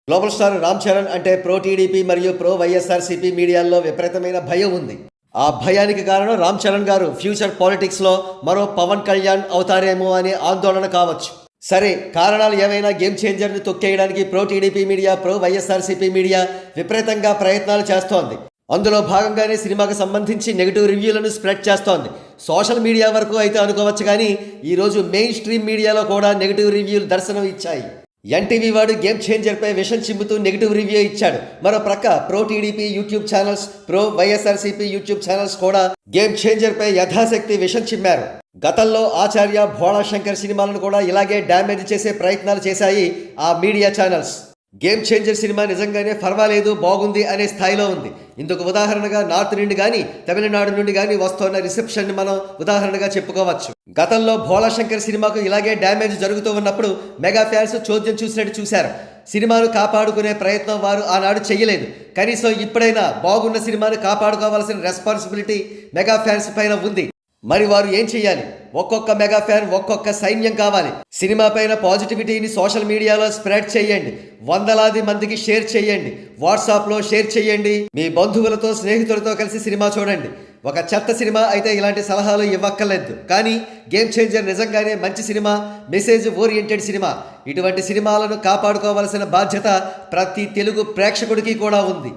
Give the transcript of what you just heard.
Global star Ram Charan అంటే pro TDP మరియు pro YSRCP మీడియాల్లో విపరీతమైన భయం ఉంది. ఆ భయానికి కారణం రామ్ చరణ్ గారు ఫ్యూచర్ పాలిటిక్స్లో మరో పవన్ కళ్యాణ్ అవుతారేమో అనే ఆందోళన కావచ్చు. సరే, కారణాలు ఏవైనా గేమ్ చేంజర్ని తొక్కేయడానికి pro TDP media, pro YSRCP media విపరీతంగా ప్రయత్నాలు చేస్తోంది. అందులో భాగంగానే సినిమాకు సంబంధించి నెగిటివ్ రివ్యూలను స్ప్రెడ్ చేస్తోంది. సోషల్ మీడియా వరకు అయితే అనుకోవచ్చు, కానీ ఈరోజు మెయిన్ స్ట్రీమ్ మీడియాలో కూడా నెగిటివ్ రివ్యూలు దర్శనం ఇచ్చాయి. ఎన్టీవీ వాడు గేమ్ చేంజర్పై విషం చిమ్ముతూ నెగిటివ్ రివ్యూ ఇచ్చాడు. మరో ప్రక్క pro TDP YouTube channels, pro YSRCP YouTube channels కూడా గేమ్ చేంజర్పై యథాశక్తి విషం చిమ్మారు. గతంలో ఆచార్య, భోళా శంకర్ సినిమాలను కూడా ఇలాగే డ్యామేజ్ చేసే ప్రయత్నాలు చేశాయి ఆ media channels. Game changer cinema నిజంగానే పర్వాలేదు, బాగుంది అనే స్థాయిలో ఉంది. ఇందుకు ఉదాహరణగా నార్త్ నుండి కానీ తమిళనాడు నుండి కానీ వస్తున్న రిసెప్షన్ని మనం ఉదాహరణగా చెప్పుకోవచ్చు. గతంలో భోళా శంకర్ సినిమాకు ఇలాగే డ్యామేజ్ జరుగుతూ ఉన్నప్పుడు మెగా ఫ్యాన్స్ చోద్యం చూసినట్టు చూశారు. సినిమాను కాపాడుకునే ప్రయత్నం వారు ఆనాడు చెయ్యలేదు. కనీసం ఇప్పుడైనా బాగున్న సినిమాను కాపాడుకోవాల్సిన రెస్పాన్సిబిలిటీ మెగా ఫ్యాన్స్ పైన ఉంది. మరి వారు ఏం చెయ్యాలి? ఒక్కొక్క మెగా ఫ్యాన్ ఒక్కొక్క సైన్యం కావాలి. సినిమా పైన పాజిటివిటీని సోషల్ మీడియాలో స్ప్రెడ్ చేయండి. వందలాది మందికి షేర్ చేయండి. వాట్సాప్లో షేర్ చేయండి. మీ బంధువులతో, స్నేహితులతో కలిసి సినిమా చూడండి. ఒక చెత్త సినిమా అయితే ఇలాంటి సలహాలు ఇవ్వక్కర్లేదు. కానీ గేమ్ చేంజర్ నిజంగానే మంచి సినిమా, మెసేజ్ ఓరియంటెడ్ సినిమా. ఇటువంటి సినిమాలను కాపాడుకోవాల్సిన బాధ్యత ప్రతి తెలుగు ప్రేక్షకుడికి కూడా ఉంది.